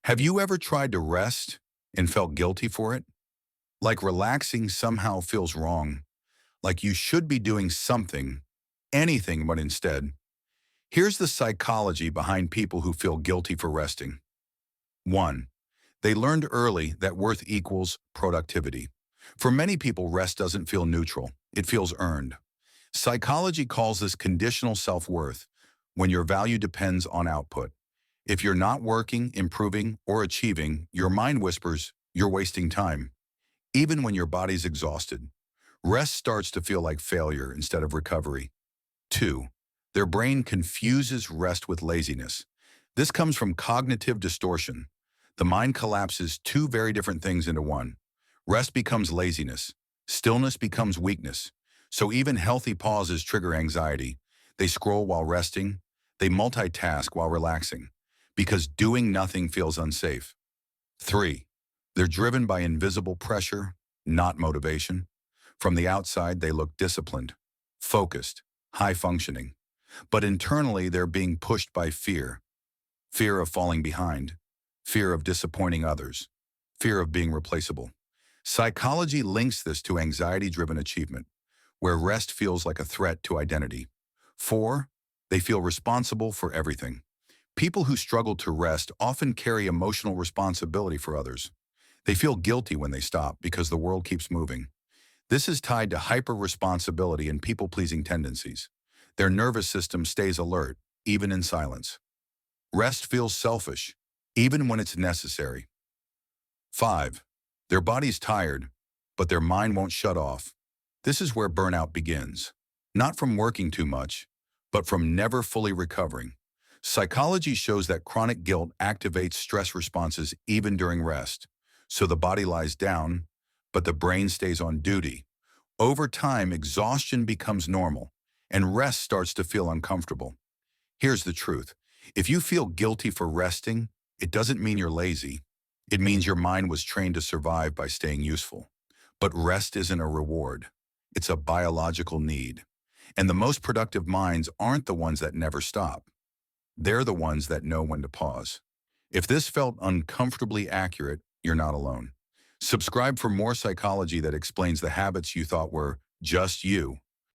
Have you ever tried to rest and felt guilty for it? Like relaxing somehow feels wrong, like you should be doing something, anything, but instead. Here's the psychology behind people who feel guilty for resting. 1. They learned early that worth equals productivity. For many people, rest doesn't feel neutral, it feels earned. Psychology calls this conditional self-worth, when your value depends on output. If you're not working, improving, or achieving, your mind whispers, you're wasting time. Even when your body's exhausted, rest starts to feel like failure instead of recovery. 2. Their brain confuses rest with laziness. This comes from cognitive distortion. The mind collapses two very different things into one. Rest becomes laziness. Stillness becomes weakness. So even healthy pauses trigger anxiety. They scroll while resting. They multitask while relaxing. Because doing nothing feels unsafe. 3. They're driven by invisible pressure, not motivation. From the outside, they look disciplined, focused, high-functioning. But internally, they're being pushed by fear. Fear of falling behind, fear of disappointing others, fear of being replaceable. Psychology links this to anxiety-driven achievement, where rest feels like a threat to identity. 4. They feel responsible for everything. People who struggle to rest often carry emotional responsibility for others. They feel guilty when they stop because the world keeps moving. This is tied to hyper-responsibility and people-pleasing tendencies. Their nervous system stays alert, even in silence. Rest feels selfish, even when it's necessary. 5. Their body's tired, but their mind won't shut off. This is where burnout begins. Not from working too much, but from never fully recovering. Psychology shows that chronic guilt activates stress responses even during rest. So the body lies down, but the brain stays on duty. Over time, exhaustion becomes normal, and rest starts to feel uncomfortable. Here's the truth. If you feel guilty for resting, it doesn't mean you're lazy. It means your mind was trained to survive by staying useful. But rest isn't a reward. It's a biological need. And the most productive minds aren't the ones that never stop. They're the ones that know when to pause. If this felt uncomfortably accurate, you're not alone. Subscribe for more psychology that explains the habits you thought were just you